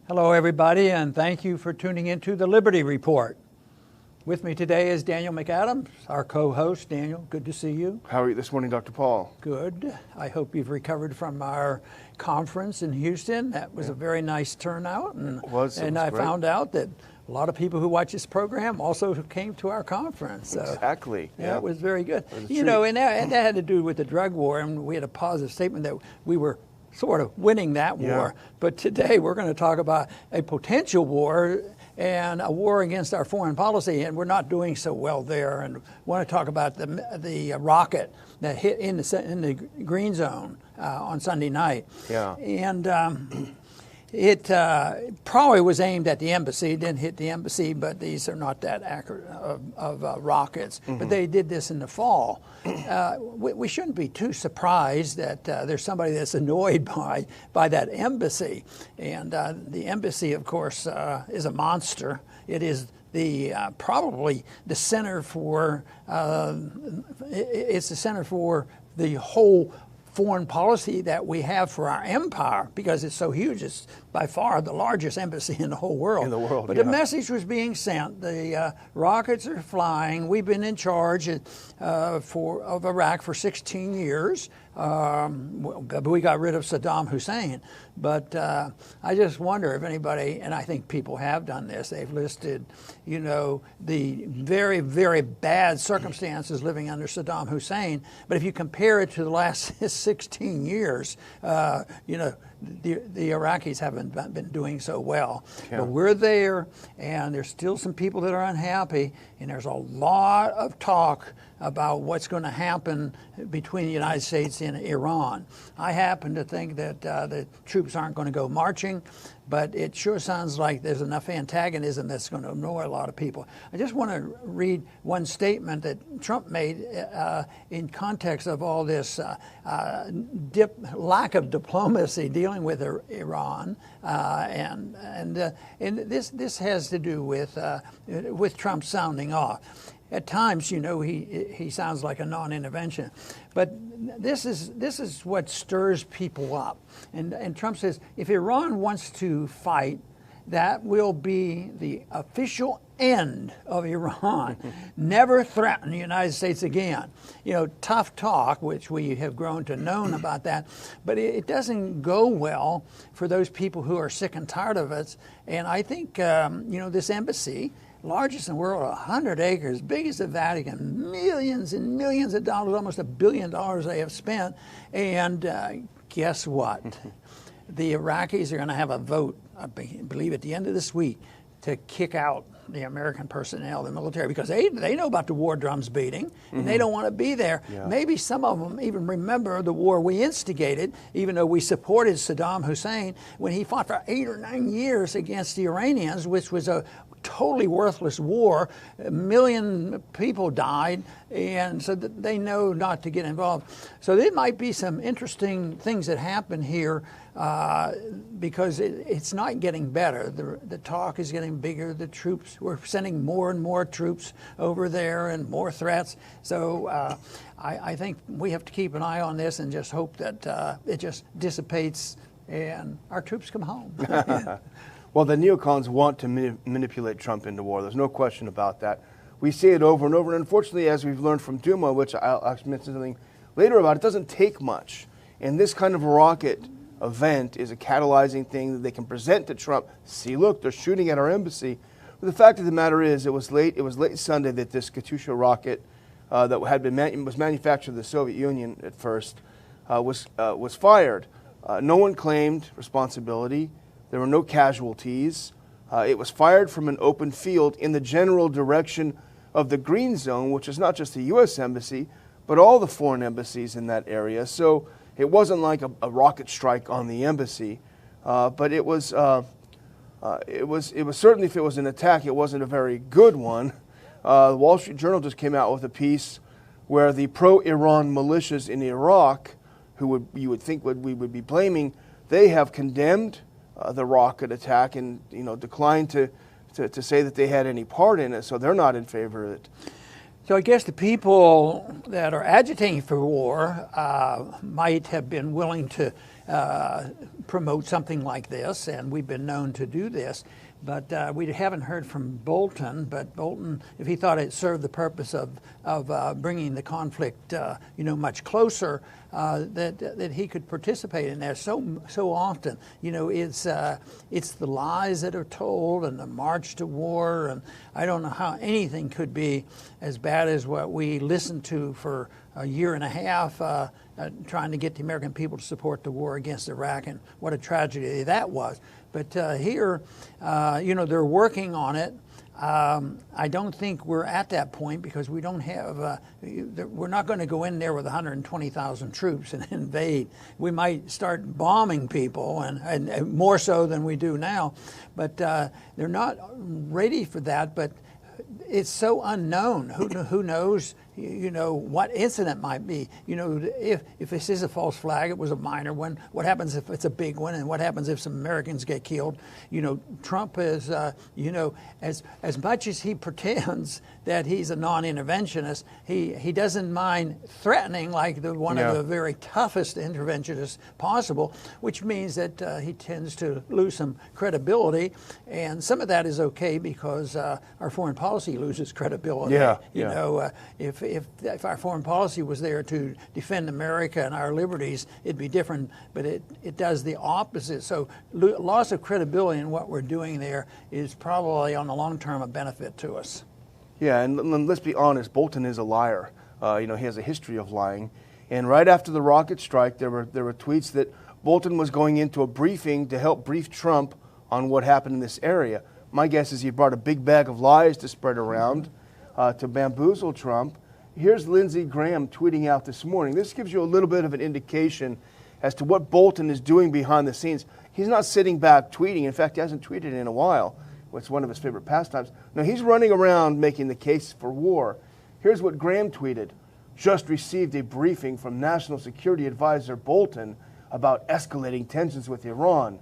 Hello, everybody, and thank you for tuning into the Liberty Report. With me today is Daniel McAdams, our co-host. Daniel, good to see you. How are you this morning, Dr. Paul? Good. I hope you've recovered from our conference in Houston. That was a very nice turnout. And, it was I great. found out that a lot of people who watch this program also came to our conference. So, exactly. Yeah, it was very good. You know, and that had to do with the drug war, and we had a positive statement that we were sort of winning that war. But today we're going to talk about a potential war and a war against our foreign policy, and we're not doing so well there. And want to talk about the rocket that hit in the green zone on Sunday night. Yeah. And it probably was aimed at the embassy. It didn't hit the embassy, but these are not that accurate of rockets. Mm-hmm. But they did this in the fall. We shouldn't be too surprised that there's somebody that's annoyed by that embassy. And the embassy, of course, is a monster. It is the probably the center for it's the center for the whole foreign policy that we have for our empire, because it's so huge. It's by far the largest embassy in the whole world. But the message was being sent. The rockets are flying. We've been in charge of Iraq for 16 years. We got rid of Saddam Hussein. But I just wonder if anybody, and I think people have done this, they've listed, the very, very bad circumstances living under Saddam Hussein. But if you compare it to the last 16 years, the Iraqis haven't been doing so well. Yeah. But we're there, and there's still some people that are unhappy, and there's a lot of talk about what's going to happen between the United States and Iran. I happen to think that the troops aren't going to go marching, but it sure sounds like there's enough antagonism that's going to annoy a lot of people. I just want to read one statement that Trump made in context of all this lack of diplomacy dealing with Iran, and this has to do with Trump sounding off. At times, he sounds like a non-intervention, but this is what stirs people up. And Trump says if Iran wants to fight, that will be the official end of Iran. Never threaten the United States again. Tough talk, which we have grown to know about that, but it doesn't go well for those people who are sick and tired of it. And I think, this embassy, largest in the world, 100 acres, big as the Vatican, millions and millions of dollars, almost $1 billion they have spent. And guess what? The Iraqis are going to have a vote, I believe, at the end of this week to kick out the American personnel, the military, because they know about the war drums beating, and they don't want to be there. Yeah. Maybe some of them even remember the war we instigated, even though we supported Saddam Hussein when he fought for 8 or 9 years against the Iranians, which was a totally worthless war. 1 million people died, and so they know not to get involved. So there might be some interesting things that happen here because it's not getting better. The talk is getting bigger. The troops, we're sending more and more troops over there and more threats. So I think we have to keep an eye on this and just hope that it just dissipates and our troops come home. Well, the neocons want to manipulate Trump into war. There's no question about that. We see it over and over. And unfortunately, as we've learned from Duma, which I'll actually mention something later about, it doesn't take much. And this kind of rocket event is a catalyzing thing that they can present to Trump. See, look, they're shooting at our embassy. But the fact of the matter is, it was late Sunday that this Katyusha rocket that had been was manufactured in the Soviet Union at first was fired. No one claimed responsibility. There were no casualties. It was fired from an open field in the general direction of the green zone, which is not just the U.S. embassy, but all the foreign embassies in that area. So it wasn't like a rocket strike on the embassy, but it was certainly, if it was an attack, it wasn't a very good one. The Wall Street Journal just came out with a piece where the pro-Iran militias in Iraq, who you would think we would be blaming, they have condemned the rocket attack and declined to say that they had any part in it, so they're not in favor of it. So I guess the people that are agitating for war might have been willing to promote something like this, and we've been known to do this. But we haven't heard from Bolton. But Bolton, if he thought it served the purpose of bringing the conflict, much closer, that he could participate in there. So often, it's the lies that are told and the march to war, and I don't know how anything could be as bad as what we listened to for a year and a half. Trying to get the American people to support the war against Iraq, and what a tragedy that was. But here, they're working on it. I don't think we're at that point because we don't have, we're not going to go in there with 120,000 troops and invade. We might start bombing people, and more so than we do now. But they're not ready for that. But it's so unknown. Who knows? What incident might be. If this is a false flag, it was a minor one. What happens if it's a big one? And what happens if some Americans get killed? Trump is, as much as he pretends that he's a non-interventionist, he doesn't mind threatening like one of the very toughest interventionists possible, which means that he tends to lose some credibility. And some of that is okay because our foreign policy loses credibility. If our foreign policy was there to defend America and our liberties, it'd be different, but it does the opposite. So loss of credibility in what we're doing there is probably on the long term a benefit to us. Yeah, and let's be honest, Bolton is a liar. He has a history of lying. And right after the rocket strike, there were tweets that Bolton was going into a briefing to help brief Trump on what happened in this area. My guess is he brought a big bag of lies to spread around to bamboozle Trump. Here's Lindsey Graham tweeting out this morning. This gives you a little bit of an indication as to what Bolton is doing behind the scenes. He's not sitting back tweeting. In fact, he hasn't tweeted in a while. It's one of his favorite pastimes. No, he's running around making the case for war. Here's what Graham tweeted. Just received a briefing from National Security Advisor Bolton about escalating tensions with Iran.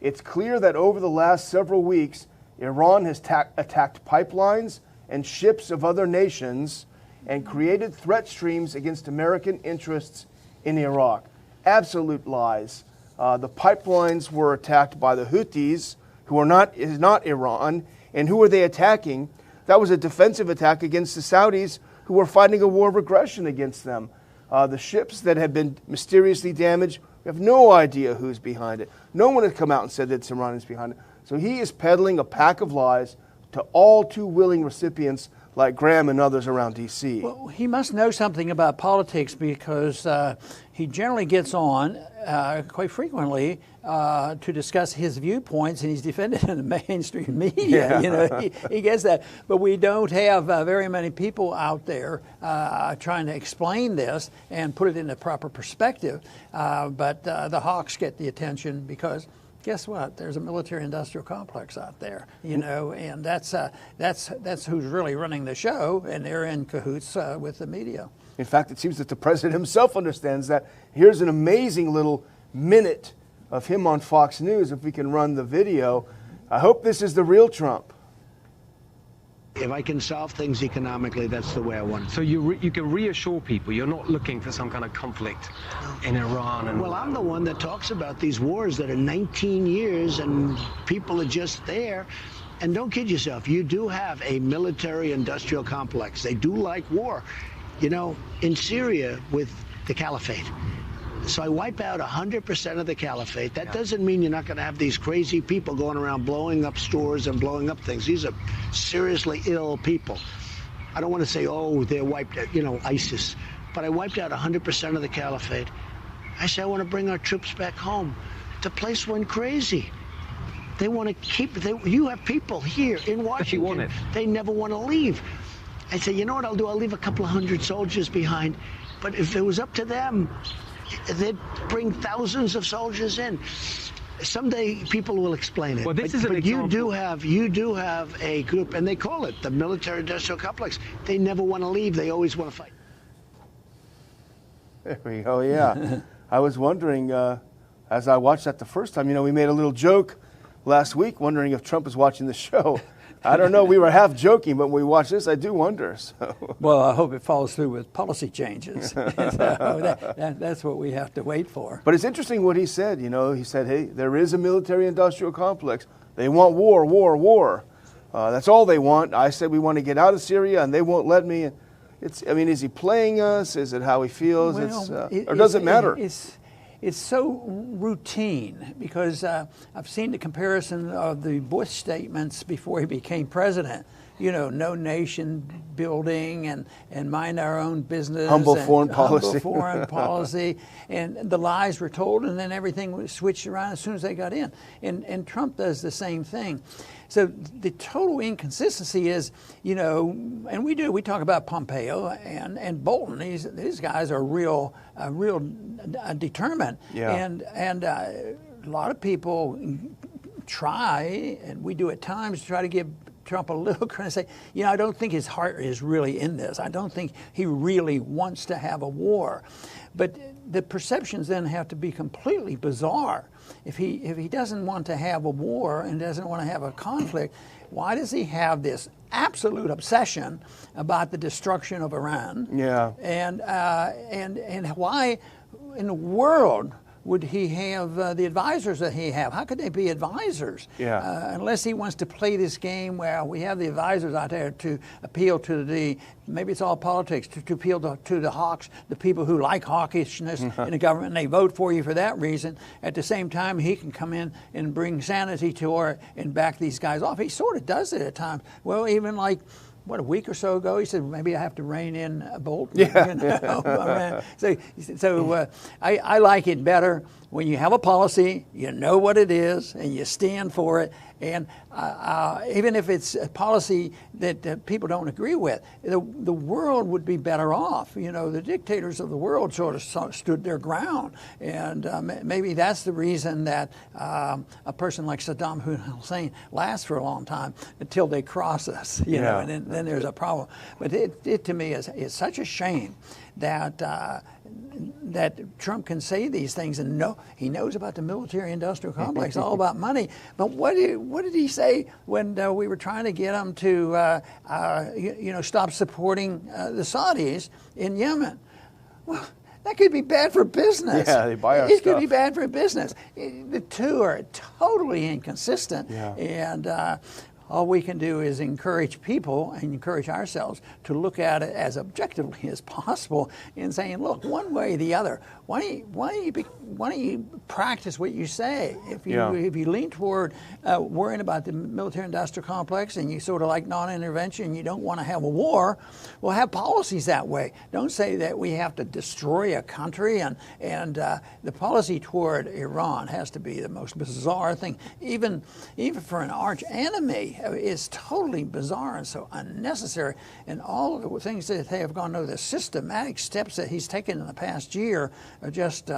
It's clear that over the last several weeks, Iran has attacked pipelines and ships of other nations and created threat streams against American interests in Iraq. Absolute lies. The pipelines were attacked by the Houthis, who is not Iran. And who are they attacking? That was a defensive attack against the Saudis, who were fighting a war of aggression against them. The ships that had been mysteriously damaged, we have no idea who's behind it. No one has come out and said that Iran is behind it. So he is peddling a pack of lies to all too willing recipients like Graham and others around D.C. Well, he must know something about politics because he generally gets on quite frequently to discuss his viewpoints, and he's defended in the mainstream media. Yeah. He gets that. But we don't have very many people out there trying to explain this and put it in the proper perspective. But the hawks get the attention because guess what? There's a military-industrial complex out there, and that's who's really running the show, and they're in cahoots with the media. In fact, it seems that the president himself understands that. Here's an amazing little minute of him on Fox News, if we can run the video. I hope this is the real Trump. If I can solve things economically, that's the way I want it. So you can reassure people you're not looking for some kind of conflict in Iran? Well, I'm the one that talks about these wars that are 19 years and people are just there. And don't kid yourself, you do have a military-industrial complex. They do like war. In Syria with the caliphate. So I wipe out 100% of the caliphate. That doesn't mean you're not going to have these crazy people going around blowing up stores and blowing up things. These are seriously ill people. I don't want to say, oh, they're wiped out, ISIS. But I wiped out 100% of the caliphate. I say I want to bring our troops back home. The place went crazy. They want to keep, you have people here in Washington. They never want to leave. I say, you know what I'll do? I'll leave a couple of hundred soldiers behind. But if it was up to them, they'd bring thousands of soldiers in. Someday people will explain it. Well, this is an example. You do have a group, and they call it the military-industrial complex. They never want to leave. They always want to fight. There we go. Yeah, I was wondering as I watched that the first time. We made a little joke last week, wondering if Trump was watching the show. I don't know. We were half joking, but when we watch this, I do wonder. So. Well, I hope it follows through with policy changes. So that's what we have to wait for. But it's interesting what he said. You know, he said, hey, there is a military-industrial complex. They want war, war, war. That's all they want. I said we want to get out of Syria, and they won't let me. I mean, is he playing us? Is it how he feels? Well, or does it matter? It's so routine because I've seen the comparison of the Bush statements before he became president. You know, no nation building and mind our own business. Humble foreign policy. Humble foreign policy. And the lies were told, and then everything was switched around as soon as they got in. And Trump does the same thing. So the total inconsistency is, you know, and we talk about Pompeo and Bolton. These guys are real determined. Yeah. And a lot of people try, and we do at times, try to give Trump a little credit and say, you know, I don't think his heart is really in this. I don't think he really wants to have a war. But the perceptions then have to be completely bizarre. If he doesn't want to have a war and doesn't want to have a conflict, why does he have this absolute obsession about the destruction of Iran? Yeah. And why in the world would he have the advisors that he have? How could they be advisors? Yeah. Unless he wants to play this game where we have the advisors out there to appeal to maybe it's all politics, to appeal to the hawks, the people who like hawkishness in the government, and they vote for you for that reason. At the same time, he can come in and bring sanity to her and back these guys off. He sort of does it at times. Well, even like, a week or so ago, he said, maybe I have to rein in Bolton. Yeah. You know? So I like it better when you have a policy, you know what it is, and you stand for it. And even if it's a policy that people don't agree with, the world would be better off. You know, the dictators of the world sort of stood their ground. And maybe that's the reason that a person like Saddam Hussein lasts for a long time until they cross us, you know, and then there's a problem. But it to me is such a shame that that Trump can say these things and he knows about the military-industrial complex, all about money. But what did he say when we were trying to get him to stop supporting the Saudis in Yemen? Well, that could be bad for business. Yeah, they buy our It stuff. could be bad for business. The two are totally inconsistent. Yeah. And all we can do is encourage people and encourage ourselves to look at it as objectively as possible and saying, look, one way or the other. Why don't you practice what you say? If you lean toward worrying about the military-industrial complex and you sort of like non-intervention, you don't want to have a war, well, have policies that way. Don't say that we have to destroy a country, and the policy toward Iran has to be the most bizarre thing, even for an arch enemy. Is totally bizarre and so unnecessary. And all of the things that they have gone over, the systematic steps that he's taken in the past year, are just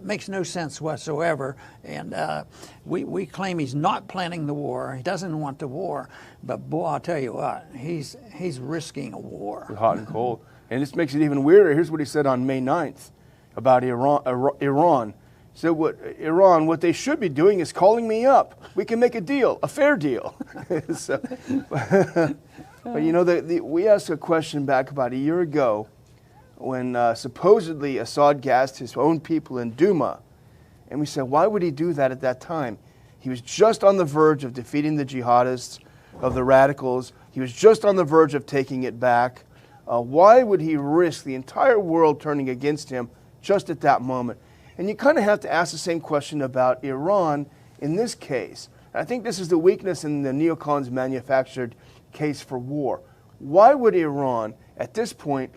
makes no sense whatsoever. And we claim he's not planning the war. He doesn't want the war. But boy, I'll tell you what, he's risking a war. Hot and cold. And this makes it even weirder. Here's what he said on May 9th about Iran. So what they should be doing is calling me up. We can make a deal, a fair deal. But you know, we asked a question back about a year ago when supposedly Assad gassed his own people in Duma. And we said, why would he do that at that time? He was just on the verge of defeating the jihadists, of the radicals. He was just on the verge of taking it back. Why would he risk the entire world turning against him just at that moment? And you kind of have to ask the same question about Iran in this case. And I think this is the weakness in the neocons manufactured case for war. Why would Iran, at this point,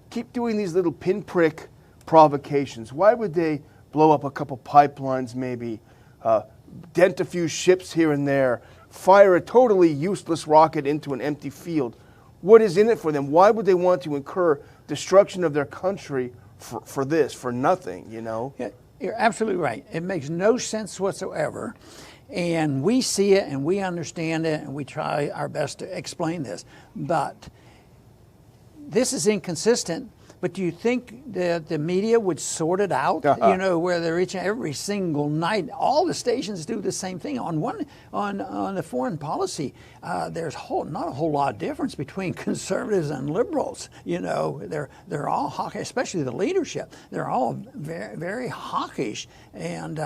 keep doing these little pinprick provocations? Why would they blow up a couple pipelines maybe, dent a few ships here and there, fire a totally useless rocket into an empty field? What is in it for them? Why would they want to incur destruction of their country for this, for nothing, you know? Yeah, you're absolutely right. It makes no sense whatsoever. And we see it and we understand it and we try our best to explain this. But this is inconsistent But do you think that the media would sort it out? Where they're reaching every single night. All the stations do the same thing. On the foreign policy, there's not a whole lot of difference between conservatives and liberals. They're all hawkish, especially the leadership. They're all very, very hawkish, and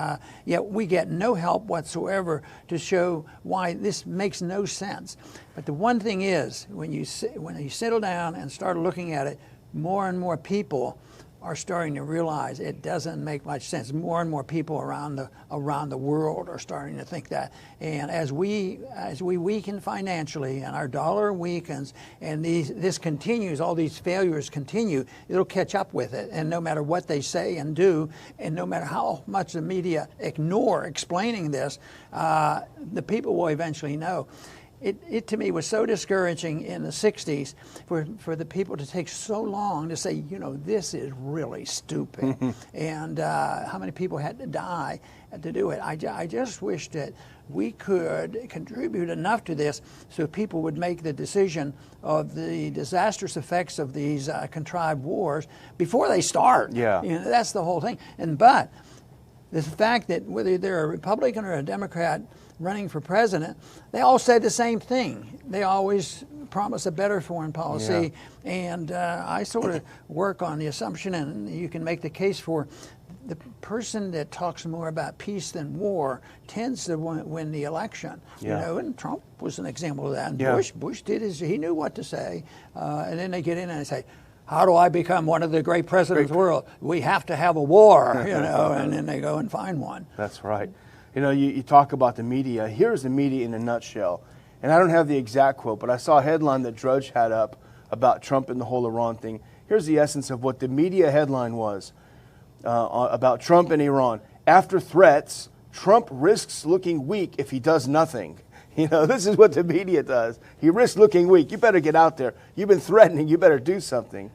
yet we get no help whatsoever to show why this makes no sense. But the one thing is, when you settle down and start looking at it, more and more people are starting to realize it doesn't make much sense. More and more people around the world are starting to think that. And as we weaken financially and our dollar weakens and this continues, all these failures continue, it'll catch up with it. And no matter what they say and do, and no matter how much the media ignore explaining this, the people will eventually know. It to me was so discouraging in the 60s for the people to take so long to say, this is really stupid. And how many people had to die to do it. I just wish that we could contribute enough to this so people would make the decision of the disastrous effects of these contrived wars before they start. Yeah. That's the whole thing. But the fact that whether they're a Republican or a Democrat running for president, they all say the same thing. They always promise a better foreign policy. Yeah. And I sort of work on the assumption, and you can make the case for the person that talks more about peace than war tends to win the election. Yeah. And Trump was an example of that. And yeah. Bush did he knew what to say. And then they get in and they say, how do I become one of the great presidents of the world? We have to have a war, and then they go and find one. That's right. You talk about the media. Here's the media in a nutshell. And I don't have the exact quote, but I saw a headline that Drudge had up about Trump and the whole Iran thing. Here's the essence of what the media headline was about Trump and Iran. After threats, Trump risks looking weak if he does nothing. This is what the media does. He risks looking weak. You better get out there. You've been threatening. You better do something.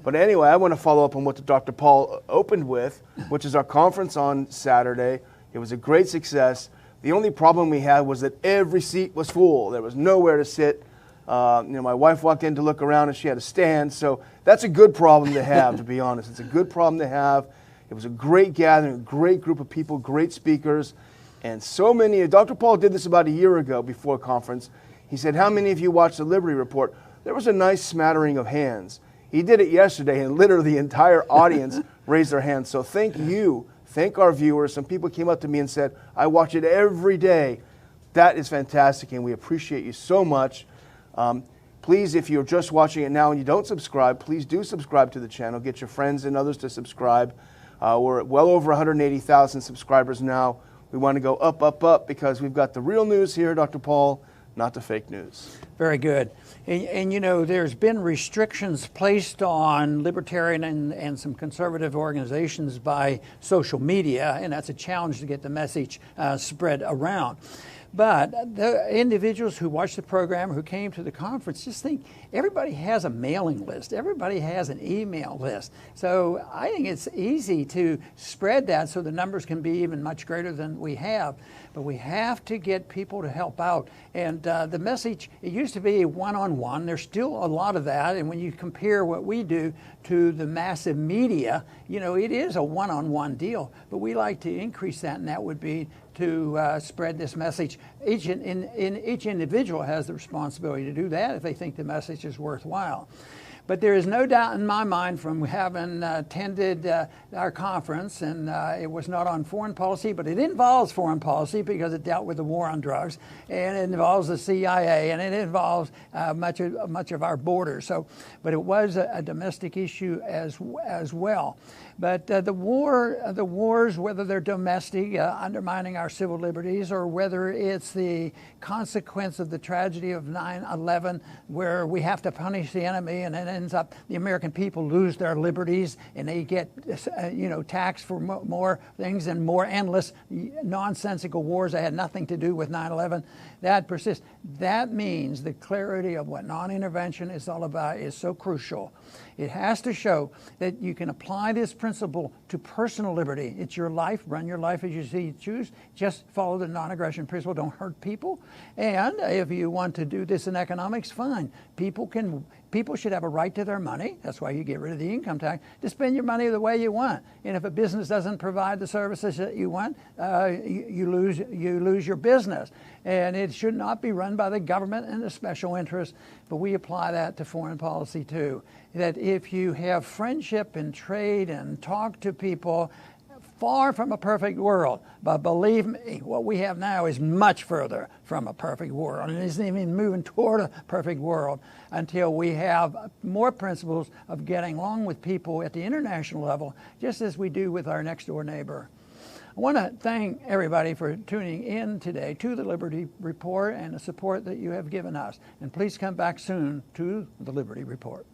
But anyway, I want to follow up on what Dr. Paul opened with, which is our conference on Saturday. It was a great success. The only problem we had was that every seat was full. There was nowhere to sit. My wife walked in to look around and she had to stand. So that's a good problem to have, to be honest. It's a good problem to have. It was a great gathering, a great group of people, great speakers. And so many, Dr. Paul did this about a year ago before a conference. He said, how many of you watched the Liberty Report? There was a nice smattering of hands. He did it yesterday, and literally the entire audience raised their hands. So thank you. Thank our viewers. Some people came up to me and said, I watch it every day. That is fantastic, and we appreciate you so much. Please, if you're just watching it now and you don't subscribe, please do subscribe to the channel. Get your friends and others to subscribe. We're at well over 180,000 subscribers now. We want to go up, up, up, because we've got the real news here, Dr. Paul, not the fake news. Very good. And there's been restrictions placed on libertarian and some conservative organizations by social media, and that's a challenge to get the message spread around. But the individuals who watched the program, who came to the conference, just think everybody has a mailing list. Everybody has an email list. So I think it's easy to spread that so the numbers can be even much greater than we have. But we have to get people to help out. And the message, it used to be one-on-one. There's still a lot of that. And when you compare what we do to the massive media, it is a one-on-one deal. But we like to increase that, and that would be to spread this message. Each individual has the responsibility to do that if they think the message is worthwhile. But there is no doubt in my mind from having attended our conference, and it was not on foreign policy, but it involves foreign policy because it dealt with the war on drugs, and it involves the CIA, and it involves much of our borders. But it was a domestic issue as well. But the wars, whether they're domestic, undermining our civil liberties, or whether it's the consequence of the tragedy of 9/11, where we have to punish the enemy, and it ends up the American people lose their liberties, and they get taxed for more things and more endless, nonsensical wars that had nothing to do with 9/11. That persists. That means the clarity of what non-intervention is all about is so crucial. It has to show that you can apply this principle to personal liberty. It's your life. Run your life as you choose. Just follow the non-aggression principle. Don't hurt people. And if you want to do this in economics, fine. People can people should have a right to their money. That's why you get rid of the income tax, to spend your money the way you want. And if a business doesn't provide the services that you want, you lose your business. And it should not be run by the government and the special interests, but we apply that to foreign policy too. That if you have friendship and trade and talk to people, far from a perfect world, but believe me, what we have now is much further from a perfect world, and it isn't even moving toward a perfect world until we have more principles of getting along with people at the international level, just as we do with our next door neighbor. I want to thank everybody for tuning in today to the Liberty Report and the support that you have given us. And please come back soon to the Liberty Report.